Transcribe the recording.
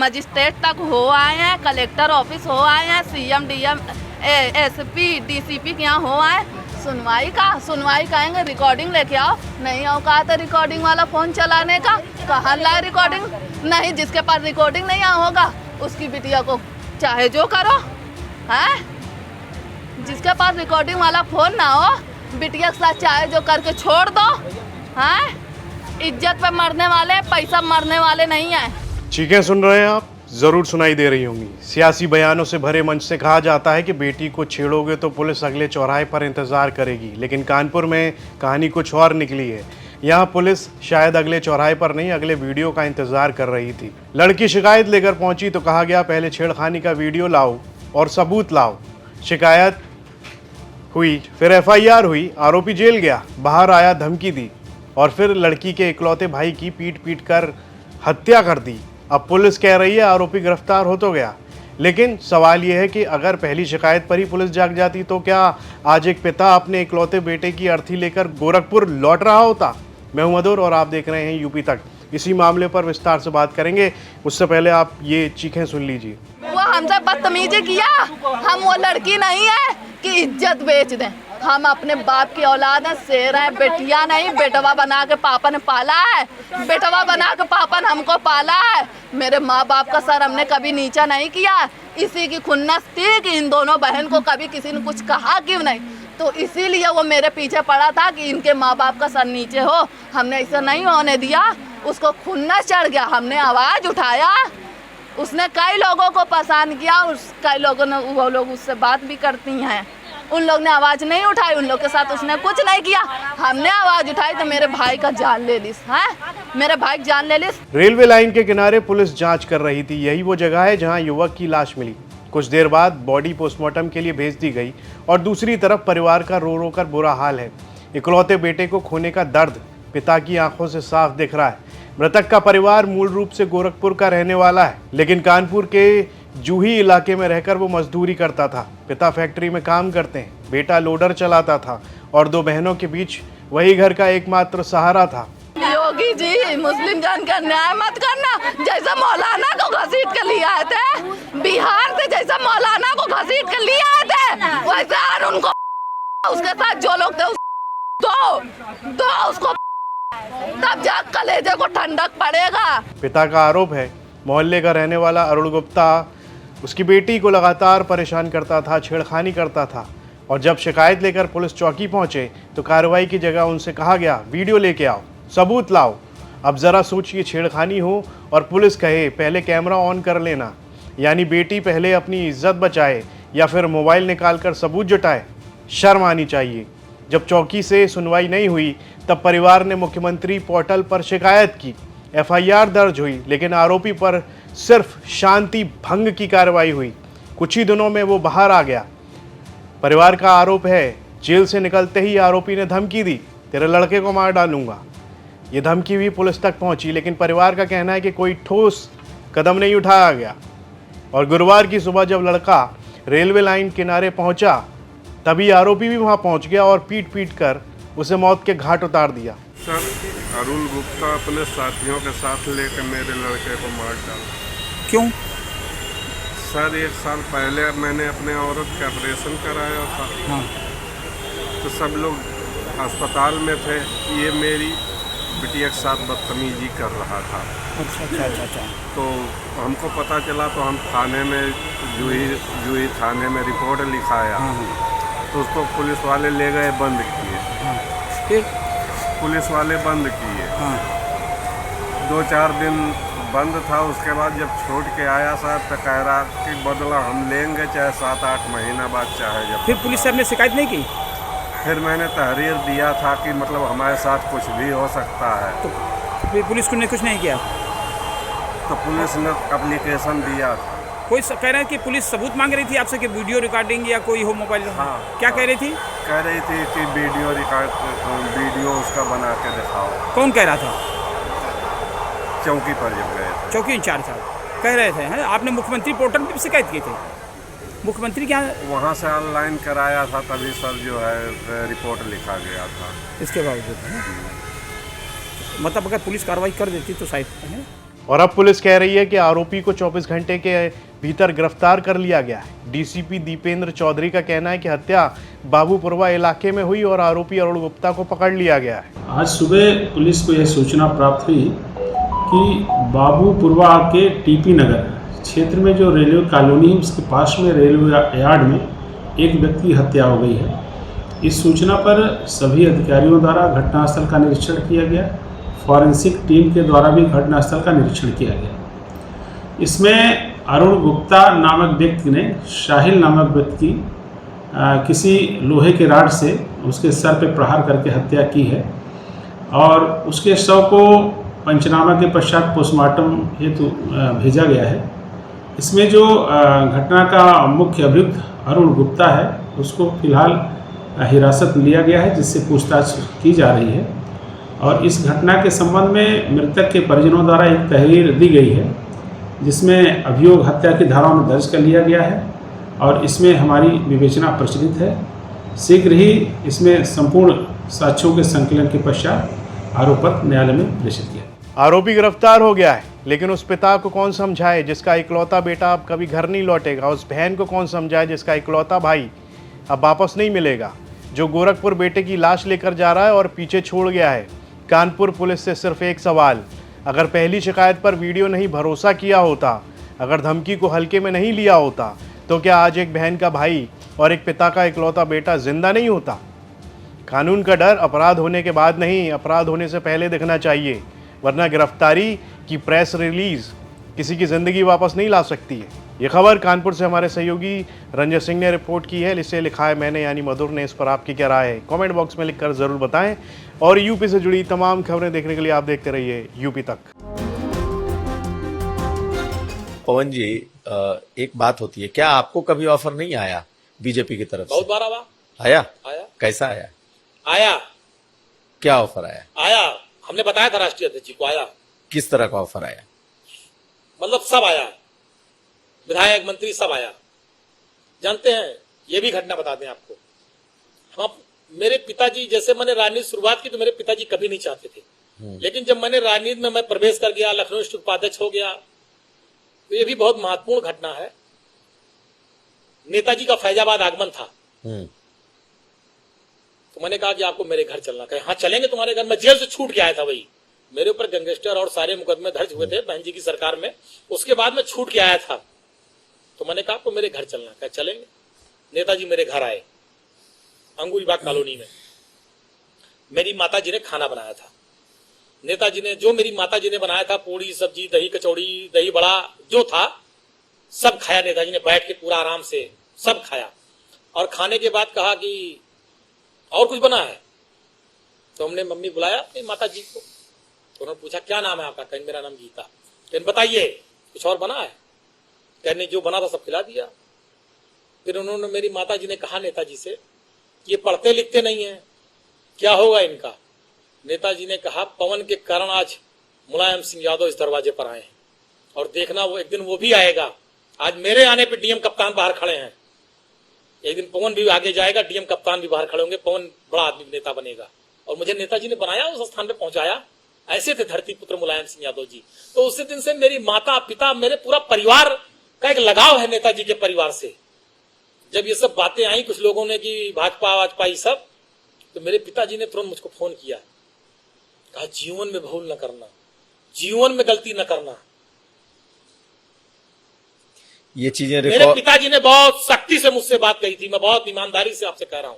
Magistrate तक हो आए हैं, कलेक्टर ऑफिस हो आए हैं, CM DM SP DCP के यहाँ हो आए। सुनवाई कहेंगे रिकॉर्डिंग लेके आओ, नहीं औकात है रिकॉर्डिंग वाला फ़ोन चलाने का, कहाँ लाए रिकॉर्डिंग? नहीं, जिसके पास रिकॉर्डिंग नहीं होगा उसकी बिटिया को चाहे जो करो, हैं? जिसके पास रिकॉर्डिंग वाला फ़ोन ना हो, बिटिया के साथ चाहे जो करके छोड़ दो, हैं? इज्जत पे मरने वाले, पैसा मरने वाले नहीं हैं। चीखें सुन रहे हैं आप, जरूर सुनाई दे रही होंगी। सियासी बयानों से भरे मंच से कहा जाता है कि बेटी को छेड़ोगे तो पुलिस अगले चौराहे पर इंतजार करेगी, लेकिन कानपुर में कहानी कुछ और निकली है। यहाँ पुलिस शायद अगले चौराहे पर नहीं, अगले वीडियो का इंतजार कर रही थी। लड़की शिकायत लेकर पहुंची तो कहा गया पहले छेड़खानी का वीडियो लाओ और सबूत लाओ। शिकायत हुई, फिर FIR हुई, आरोपी जेल गया, बाहर आया, धमकी दी और फिर लड़की के इकलौते भाई की पीट कर हत्या कर दी। अब पुलिस कह रही है आरोपी गिरफ्तार हो तो गया, लेकिन सवाल यह है कि अगर पहली शिकायत पर ही पुलिस जाग जाती तो क्या आज एक पिता अपने इकलौते बेटे की अर्थी लेकर गोरखपुर लौट रहा होता? मैं हूं मधुर और आप देख रहे हैं यूपी तक। इसी मामले पर विस्तार से बात करेंगे, उससे पहले आप ये चीखें सुन लीजिए। वो हमसे बदतमीजी किया, हम वो लड़की नहीं है कि इज्जत बेच दें। हम अपने बाप की औलाद है, शेर है, बेटिया नहीं, बेटवा बना के पापा ने पाला है, बेटवा बना के पापा ने हमको पाला है। मेरे माँ बाप का सर हमने कभी नीचा नहीं किया, इसी की खुन्नस थी कि इन दोनों बहन को कभी किसी ने कुछ कहा क्यों नहीं, तो इसीलिए वो मेरे पीछे पड़ा था कि इनके माँ बाप का सर नीचे हो। हमने इसे नहीं होने दिया, उसको खुन्नस चढ़ गया, हमने आवाज़ उठाया, उसने कई लोगों को परेशान किया, कई लोगों ने, वो लोग उससे बात भी करती हैं, उन लोग ने आवाज़ नहीं उठाई, उन लोग के साथ उसने कुछ नहीं किया। हमने आवाज़ उठाई तो मेरे भाई का जान ले लिस, हैं? मेरे भाई की जान ले लिस। रेलवे लाइन के किनारे पुलिस जांच कर रही थी। यही वो जगह है जहां युवक की लाश मिली। कुछ देर बाद बॉडी पोस्टमार्टम के लिए भेज दी गई और दूसरी तरफ परिवार का रो रो कर बुरा हाल है। इकलौते बेटे को खोने का दर्द पिता की आंखों से साफ दिख रहा है। मृतक का परिवार मूल रूप से गोरखपुर का रहने वाला है, लेकिन कानपुर के जूही इलाके में रहकर वो मजदूरी करता था। पिता फैक्ट्री में काम करते हैं, बेटा लोडर चलाता था और दो बहनों के बीच वही घर का एकमात्र सहारा था। योगी जी, मुस्लिम जान का न्याय मत करना। जैसा मौलाना को घसीट कर लिए आए थे बिहार से, जैसा मौलाना को घसीट कर लिए आए थे, वैसे और उनको उसके साथ जो लोग थे दो उसको, तब जा कलेजे को ठंडक पड़ेगा। पिता का आरोप है मोहल्ले का रहने वाला अरुण गुप्ता उसकी बेटी को लगातार परेशान करता था, छेड़खानी करता था और जब शिकायत लेकर पुलिस चौकी पहुंचे तो कार्रवाई की जगह उनसे कहा गया वीडियो लेके आओ, सबूत लाओ। अब ज़रा सोचिए, छेड़खानी हो और पुलिस कहे पहले कैमरा ऑन कर लेना, यानी बेटी पहले अपनी इज्जत बचाए या फिर मोबाइल निकाल कर सबूत जुटाए। शर्म आनी चाहिए। जब चौकी से सुनवाई नहीं हुई तब परिवार ने मुख्यमंत्री पोर्टल पर शिकायत की, FIR दर्ज हुई, लेकिन आरोपी पर सिर्फ शांति भंग की कार्रवाई हुई। कुछ ही दिनों में वो बाहर आ गया। परिवार का आरोप है जेल से निकलते ही आरोपी ने धमकी दी, तेरे लड़के को मार डालूंगा। ये धमकी भी पुलिस तक पहुंची, लेकिन परिवार का कहना है कि कोई ठोस कदम नहीं उठाया गया। और गुरुवार की सुबह जब लड़का रेलवे लाइन किनारे पहुंचा तभी आरोपी भी वहां पहुंच गया और पीट कर उसे मौत के घाट उतार दिया। सर, अरुण गुप्ता अपने साथियों के साथ लेकर मेरे लड़के को मार डाला। क्यों? सर, 1 साल पहले मैंने अपने औरत का ऑपरेशन कराया था। हाँ। तो सब लोग अस्पताल में थे, ये मेरी बिटिया के साथ बदतमीजी कर रहा था। अच्छा। तो हमको पता चला तो हम थाने में जूही थाने में रिपोर्ट लिखाया। हाँ। तो उसको पुलिस वाले ले गए, बंद किए। हाँ। फिर पुलिस वाले बंद किए। हाँ। 2-4 दिन बंद था। उसके बाद जब छोड़ के आया साहब तो कह रहा कि बदला हम लेंगे, चाहे 7-8 महीना बाद चाहे जब। फिर पुलिस से आपने शिकायत नहीं की? फिर मैंने तहरीर दिया था कि मतलब हमारे साथ कुछ भी हो सकता है। तो फिर पुलिस को ने कुछ नहीं किया? तो पुलिस ने एप्लीकेशन दिया था। कोई कह रहा है कि पुलिस सबूत मांग रही थी आपसे कि वीडियो रिकॉर्डिंग या कोई हो मोबाइल? हाँ। क्या कह रही थी? कह रही थी कि वीडियो उसका बना के दिखाओ। कौन कह रहा था? चौकी पर जब गए थे, चौकी इंचार्ज साहब कह रहे थे। हैं आपने मुख्यमंत्री पोर्टल पर शिकायत की थी? मुख्यमंत्री क्या वहाँ से ऑनलाइन कराया था, तभी सर जो है रिपोर्ट लिखा गया था। इसके बावजूद मतलब अगर पुलिस कार्रवाई कर देती तो शायद और अब पुलिस कह रही है कि आरोपी को 24 घंटे के भीतर गिरफ्तार कर लिया गया है। डीसीपी दीपेंद्र चौधरी का कहना है कि हत्या बाबूपुरवा इलाके में हुई और आरोपी अरुण गुप्ता को पकड़ लिया गया है। आज सुबह पुलिस को यह सूचना प्राप्त हुई कि बाबूपुरवा के टीपी नगर क्षेत्र में जो रेलवे कॉलोनी उसके पास में रेलवे यार्ड में एक व्यक्ति की हत्या हो गई है। इस सूचना पर सभी अधिकारियों द्वारा घटनास्थल का निरीक्षण किया गया। फॉरेंसिक टीम के द्वारा भी घटनास्थल का निरीक्षण किया गया। इसमें अरुण गुप्ता नामक व्यक्ति ने शाहिल नामक व्यक्ति की किसी लोहे के राड से उसके सर पे प्रहार करके हत्या की है और उसके शव को पंचनामा के पश्चात पोस्टमार्टम हेतु भेजा गया है। इसमें जो घटना का मुख्य अभियुक्त अरुण गुप्ता है उसको फिलहाल हिरासत में लिया गया है, जिससे पूछताछ की जा रही है। और इस घटना के संबंध में मृतक के परिजनों द्वारा एक तहरीर दी गई है, जिसमें अभियोग हत्या की धाराओं में दर्ज कर लिया गया है और इसमें हमारी विवेचना प्रचलित है। शीघ्र ही इसमें संपूर्ण साक्ष्यों के संकलन के पश्चात आरोप पत्र न्यायालय में प्रेषित किया। आरोपी गिरफ्तार हो गया है, लेकिन उस पिता को कौन समझाए जिसका इकलौता बेटा अब कभी घर नहीं लौटेगा। उस बहन को कौन समझाए जिसका इकलौता भाई अब वापस नहीं मिलेगा, जो गोरखपुर बेटे की लाश लेकर जा रहा है और पीछे छोड़ गया है। कानपुर पुलिस से सिर्फ एक सवाल, अगर पहली शिकायत पर वीडियो नहीं भरोसा किया होता, अगर धमकी को हल्के में नहीं लिया होता, तो क्या आज एक बहन का भाई और एक पिता का इकलौता बेटा जिंदा नहीं होता। कानून का डर अपराध होने के बाद नहीं, अपराध होने से पहले दिखना चाहिए, वरना गिरफ्तारी की प्रेस रिलीज किसी की ज़िंदगी वापस नहीं ला सकती है। ये खबर कानपुर से हमारे सहयोगी रंजन सिंह ने रिपोर्ट की है। इसे लिखा है मैंने यानी मधुर ने। इस पर आपकी क्या राय है, कमेंट बॉक्स में लिखकर ज़रूर बताएं। और यूपी से जुड़ी तमाम खबरें देखने के लिए आप देखते रहिए यूपी तक। पवन जी, एक बात होती है, क्या आपको कभी ऑफर नहीं आया बीजेपी की तरफ से? बहुत बार आया। आया। कैसा आया? आया। क्या ऑफर आया? आया, हमने बताया था राष्ट्रीय अध्यक्ष जी को। आया। किस तरह का ऑफर आया? मतलब सब आया, विधायक मंत्री सब आया। जानते हैं, ये भी घटना बता दें आपको। हम मेरे पिताजी, जैसे मैंने राजनीति शुरुआत की तो मेरे पिताजी कभी नहीं चाहते थे, लेकिन जब मैंने राजनीति में मैं प्रवेश कर गया, लखनऊ डिस्ट्रिक्ट उपाध्यक्ष हो गया, तो ये भी बहुत महत्वपूर्ण घटना है। नेताजी का फैजाबाद आगमन था, तो मैंने कहा कि आपको मेरे घर चलना। कहे हाँ चलेंगे तुम्हारे घर। मैं जेल से छूट के आया था, वही मेरे ऊपर गैंगस्टर और सारे मुकदमे दर्ज हुए थे बहन जी की सरकार में। उसके बाद मैं छूट के आया था, तो मैंने कहा आपको मेरे घर चलना। कहे चलेंगे। नेताजी मेरे घर आए, अंगूरीबाग कॉलोनी में। मेरी माताजी ने खाना बनाया था। नेताजी ने, जो मेरी माताजी ने बनाया था, पूड़ी सब्जी, दही कचौड़ी, दही बड़ा जो था सब खाया। नेताजी ने बैठ के पूरा आराम से सब खाया और खाने के बाद कहा कि और कुछ बना है। तो हमने मम्मी बुलाया अपनी माता जी को, तो उन्होंने पूछा क्या नाम है आपका? कहने मेरा नाम गीता। कहने बताइए कुछ और बना है? कहने जो बना था सब खिला दिया। फिर उन्होंने, मेरी माता जी ने कहा नेताजी से, ये पढ़ते लिखते नहीं है, क्या होगा इनका? नेताजी ने कहा पवन के कारण आज मुलायम सिंह यादव इस दरवाजे पर आए हैं और देखना वो एक दिन वो भी आएगा। आज मेरे आने पे डीएम कप्तान बाहर खड़े हैं, एक दिन पवन भी आगे जाएगा, डीएम कप्तान भी बाहर खड़े होंगे, पवन बड़ा आदमी नेता बनेगा। और मुझे नेताजी ने बनाया, उस स्थान पे पहुंचाया। ऐसे थे धरती पुत्र मुलायम सिंह यादव जी। तो उसी दिन से मेरी माता पिता, मेरे पूरा परिवार का एक लगाव है नेताजी के परिवार से। जब ये सब बातें आई कुछ लोगों ने कि भाजपा वाजपा ये सब, तो मेरे पिताजी ने तुरंत मुझको फोन किया, कहा जीवन में भूल न करना, जीवन में गलती न करना। ये चीजें मेरे पिताजी ने बहुत सख्ती से मुझसे बात कही थी। मैं बहुत ईमानदारी से आपसे कह रहा हूं।